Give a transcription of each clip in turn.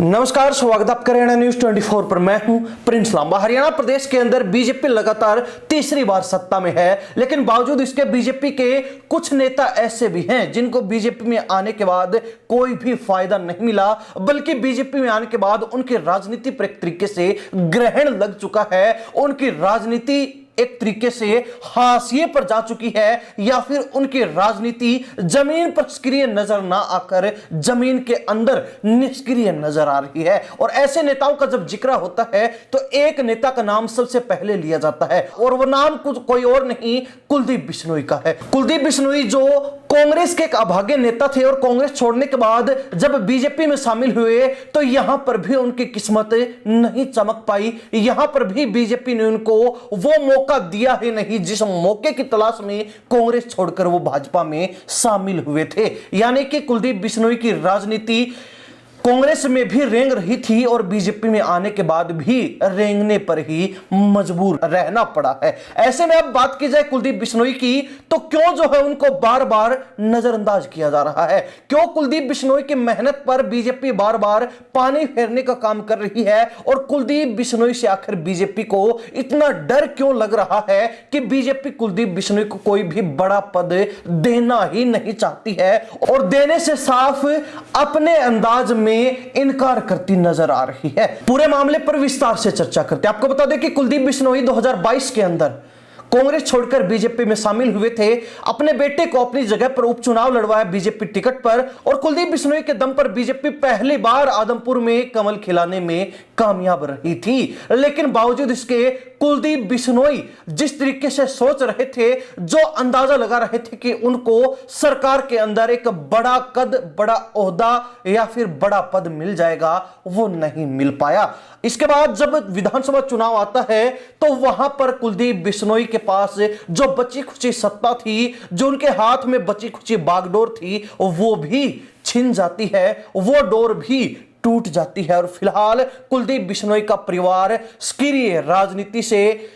नमस्कार, स्वागत आपका हरियाणा न्यूज 24 पर। मैं हूं प्रिंस लांबा। हरियाणा प्रदेश के अंदर बीजेपी लगातार तीसरी बार सत्ता में है, लेकिन बावजूद इसके बीजेपी के कुछ नेता ऐसे भी हैं जिनको बीजेपी में आने के बाद कोई भी फायदा नहीं मिला, बल्कि बीजेपी में आने के बाद उनकी राजनीति पर एक तरीके से ग्रहण लग चुका है। उनकी राजनीति एक तरीके से हाशिए पर जा चुकी है, या फिर उनकी राजनीति जमीन पर सक्रिय नजर ना आकर जमीन के अंदर निष्क्रिय नजर आ रही है। और ऐसे नेताओं का जब जिक्र होता है तो एक नेता का नाम सबसे पहले लिया जाता है, और वो नाम कुछ कोई और नहीं, कुलदीप बिश्नोई का है। कुलदीप बिश्नोई जो कांग्रेस के एक अभागे नेता थे और कांग्रेस छोड़ने के बाद जब बीजेपी में शामिल हुए तो यहां पर भी उनकी किस्मत नहीं चमक पाई। यहां पर भी बीजेपी ने उनको वो मौका दिया ही नहीं जिस मौके की तलाश में कांग्रेस छोड़कर वो भाजपा में शामिल हुए थे। यानी कि कुलदीप बिश्नोई की राजनीति कांग्रेस में भी रेंग रही थी और बीजेपी में आने के बाद भी रेंगने पर ही मजबूर रहना पड़ा है। ऐसे में अब बात की जाए कुलदीप बिश्नोई की, तो क्यों जो है उनको बार बार नजरअंदाज किया जा रहा है? क्यों कुलदीप बिश्नोई की मेहनत पर बीजेपी बार बार पानी फेरने का काम कर रही है? और कुलदीप बिश्नोई से आखिर बीजेपी को इतना डर क्यों लग रहा है कि बीजेपी कुलदीप बिश्नोई को कोई भी बड़ा पद देना ही नहीं चाहती है, और देने से साफ अपने अंदाज में इनकार करती नजर आ रही है? पूरे मामले पर विस्तार से चर्चा करते हैं। आपको बता दें कि कुलदीप बिश्नोई 2022 के अंदर कांग्रेस छोड़कर बीजेपी में शामिल हुए थे। अपने बेटे को अपनी जगह पर उपचुनाव लड़वाया बीजेपी टिकट पर, और कुलदीप बिश्नोई के दम पर बीजेपी पहली बार आदमपुर में कमल खिलाने में कामयाब रही थी। लेकिन बावजूद इसके कुलदीप बिश्नोई जिस तरीके से सोच रहे थे, जो अंदाजा लगा रहे थे कि उनको सरकार के अंदर एक बड़ा कद, बड़ा ओहदा या फिर बड़ा पद मिल जाएगा, वो नहीं मिल पाया। इसके बाद जब विधानसभा चुनाव आता है तो वहां पर कुलदीप बिश्नोई के पास जो बची खुची सत्ता थी, जो उनके हाथ में बची खुची बागडोर थी, वो भी छिन जाती है, वो डोर भी टूट जाती है। और फिलहाल कुलदीप बिश्नोई का परिवार सक्रिय राजनीति से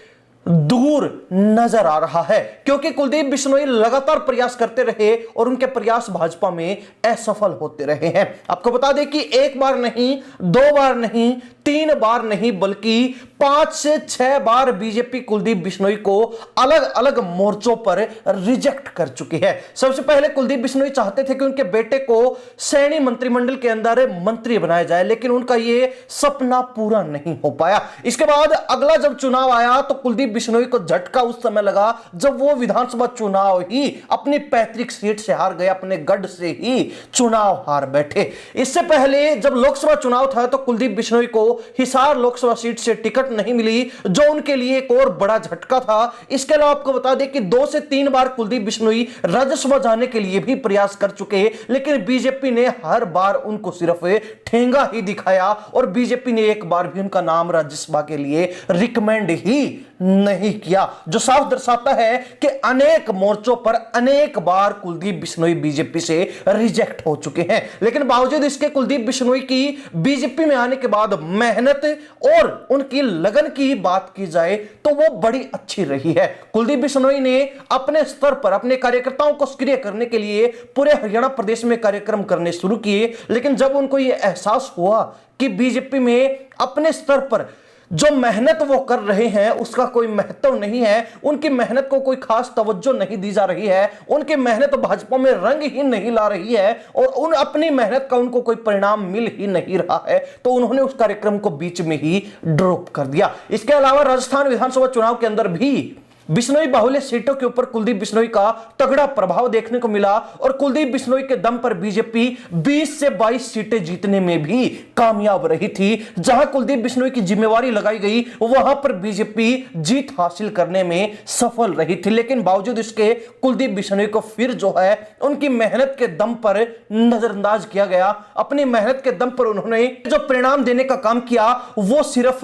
दूर नजर आ रहा है, क्योंकि कुलदीप बिश्नोई लगातार प्रयास करते रहे और उनके प्रयास भाजपा में असफल होते रहे हैं। आपको बता दें कि एक बार नहीं, दो बार नहीं, तीन बार नहीं, बल्कि 5 से 6 बार बीजेपी कुलदीप बिश्नोई को अलग अलग मोर्चों पर रिजेक्ट कर चुकी है। सबसे पहले कुलदीप बिश्नोई चाहते थे कि उनके बेटे को सैनी मंत्रिमंडल के अंदर मंत्री बनाया जाए, लेकिन उनका यह सपना पूरा नहीं हो पाया। इसके बाद अगला जब चुनाव आया तो कुलदीप बिश्नोई को झटका उस समय लगा जब वो विधानसभा चुनाव ही अपनी पैतृक सीट से हार गए, अपने गढ़ से ही चुनाव हार बैठे। इससे पहले जब लोकसभा चुनाव था तो कुलदीप बिश्नोई को हिसार लोकसभा सीट से टिकट नहीं मिली, जो उनके लिए एक और बड़ा झटका था। इसके अलावा आपको बता दें कि 2 से 3 बार कुलदीप बिश्नोई राज्यसभा जाने के लिए भी प्रयास कर चुके, लेकिन बीजेपी ने हर बार उनको सिर्फ ठेंगा ही दिखाया, और बीजेपी ने एक बार भी उनका नाम राज्यसभा के लिए रिकमेंड ही नहीं किया, जो साफ दर्शाता है कि अनेक मोर्चों पर अनेक बार कुलदीप बिश्नोई बीजेपी से रिजेक्ट हो चुके हैं। लेकिन बावजूद इसके कुलदीप बिश्नोई की बीजेपी में आने के बाद मेहनत और उनकी लगन की बात की जाए तो वो बड़ी अच्छी रही है। कुलदीप बिश्नोई ने अपने स्तर पर अपने कार्यकर्ताओं को सक्रिय करने के लिए पूरे हरियाणा प्रदेश में कार्यक्रम करने शुरू किए, लेकिन जब उनको यह एहसास हुआ कि बीजेपी में अपने स्तर पर जो मेहनत वो कर रहे हैं उसका कोई महत्व नहीं है, उनकी मेहनत को कोई खास तवज्जो नहीं दी जा रही है, उनकी मेहनत भाजपा में रंग ही नहीं ला रही है, और उन अपनी मेहनत का उनको कोई परिणाम मिल ही नहीं रहा है, तो उन्होंने उस कार्यक्रम को बीच में ही ड्रॉप कर दिया। इसके अलावा राजस्थान विधानसभा चुनाव के अंदर भी बिश्नोई बाहुल्य सीटों के ऊपर कुलदीप बिश्नोई का तगड़ा प्रभाव देखने को मिला, और कुलदीप बिश्नोई के दम पर बीजेपी 20 से 22 सीटें जीतने में भी कामयाब रही थी। जहां कुलदीप बिश्नोई की जिम्मेवारी लगाई गई वहां पर बीजेपी जीत हासिल करने में सफल रही थी। लेकिन बावजूद इसके कुलदीप बिश्नोई को फिर जो है उनकी मेहनत के दम पर नजरअंदाज किया गया। अपनी मेहनत के दम पर उन्होंने जो परिणाम देने का काम किया वो सिर्फ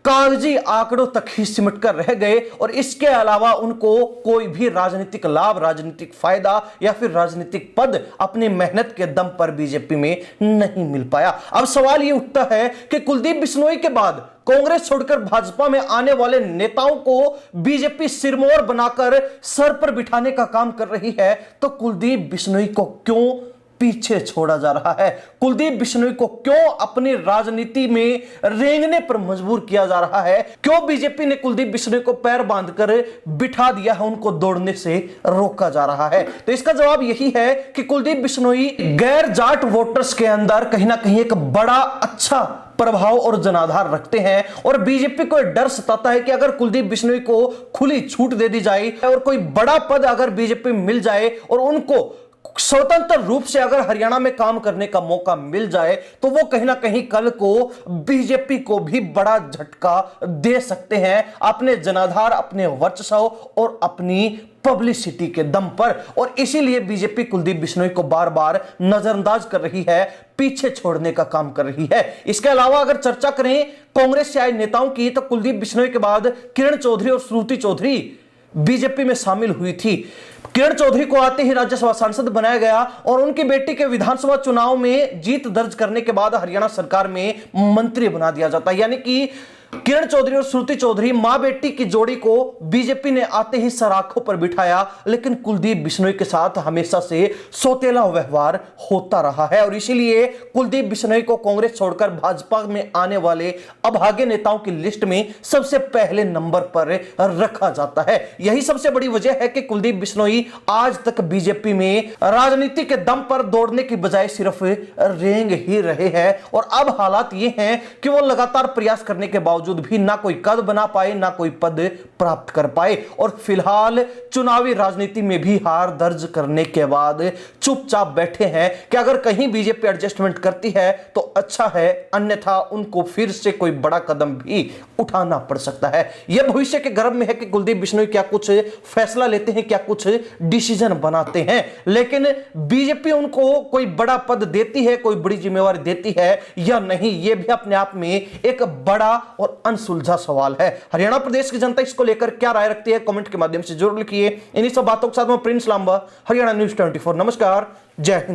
कागजी आंकड़ों तक ही सिमट कर रह गए, और इसके अलावा उनको कोई भी राजनीतिक लाभ, राजनीतिक फायदा या फिर राजनीतिक पद अपनी मेहनत के दम पर बीजेपी में नहीं मिल पाया। अब सवाल यह उठता है कि कुलदीप बिश्नोई के बाद कांग्रेस छोड़कर भाजपा में आने वाले नेताओं को बीजेपी सिरमौर बनाकर सर पर बिठाने का काम कर रही है, तो कुलदीप बिश्नोई को क्यों पीछे छोड़ा जा रहा है। कुलदीप बिश्नोई को क्यों अपनी राजनीति में रेंगने पर मजबूर किया जा रहा है, क्यों बीजेपी ने कुलदीप बिश्नोई को पैर बांधकर बिठा दिया है, उनको दौड़ने से रोका जा रहा है। तो इसका जवाब यही है कि कुलदीप बिश्नोई गैर जाट वोटर्स के अंदर कहीं ना कहीं एक बड़ा अच्छा प्रभाव और जनाधार रखते हैं और बीजेपी को डर सताता है कि अगर कुलदीप बिश्नोई को खुली छूट दे दी जाए और कोई बड़ा पद अगर बीजेपी में मिल जाए और उनको स्वतंत्र रूप से अगर हरियाणा में काम करने का मौका मिल जाए तो वो कहीं ना कहीं कल को बीजेपी को भी बड़ा झटका दे सकते हैं अपने जनाधार, अपने वर्चस्व और अपनी पब्लिसिटी के दम पर। और इसीलिए बीजेपी कुलदीप बिश्नोई को बार बार नजरअंदाज कर रही है, पीछे छोड़ने का काम कर रही है। इसके अलावा अगर चर्चा करें कांग्रेस से आए नेताओं की, तो कुलदीप बिश्नोई के बाद किरण चौधरी और श्रुति चौधरी बीजेपी में शामिल हुई थी। किरण चौधरी को आते ही राज्यसभा सांसद बनाया गया और उनकी बेटी के विधानसभा चुनाव में जीत दर्ज करने के बाद हरियाणा सरकार में मंत्री बना दिया जाता है। यानी कि किरण चौधरी और श्रुति चौधरी मां बेटी की जोड़ी को बीजेपी ने आते ही सराखों पर बिठाया, लेकिन कुलदीप बिश्नोई के साथ हमेशा से सौतेला व्यवहार होता रहा है और इसीलिए कुलदीप बिश्नोई को कांग्रेस छोड़कर भाजपा में आने वाले अभागे नेताओं की लिस्ट में सबसे पहले नंबर पर रखा जाता है। यही सबसे बड़ी वजह है कि कुलदीप बिश्नोई आज तक बीजेपी में राजनीति के दम पर दौड़ने की बजाय सिर्फ रेंग ही रहे हैं और अब हालात ये हैं कि वो लगातार प्रयास करने के बावजूद भी ना कोई कद बना पाए, ना कोई पद प्राप्त कर पाए और फिलहाल चुनावी राजनीति में भी हार दर्ज करने के बाद चुपचाप बैठे हैं कि अगर कहीं बीजेपी एडजस्टमेंट करती है तो अच्छा है, अन्यथा उनको फिर से कोई बड़ा कदम भी उठाना पड़ सकता है। यह भविष्य के गर्भ में है कि कुलदीप बिश्नोई क्या कुछ फैसला लेते हैं, क्या कुछ डिसीजन बनाते हैं, लेकिन बीजेपी उनको कोई बड़ा पद देती है, कोई बड़ी जिम्मेवारी देती है या नहीं, यह भी अपने आप में एक बड़ा और अनसुलझा सवाल है। हरियाणा प्रदेश की जनता इसको लेकर क्या राय रखती है, कमेंट के माध्यम से जरूर लिखिए। इन्हीं सब बातों के साथ मैं प्रिंस लांबा, हरियाणा न्यूज़ 24। नमस्कार, जय हिंद।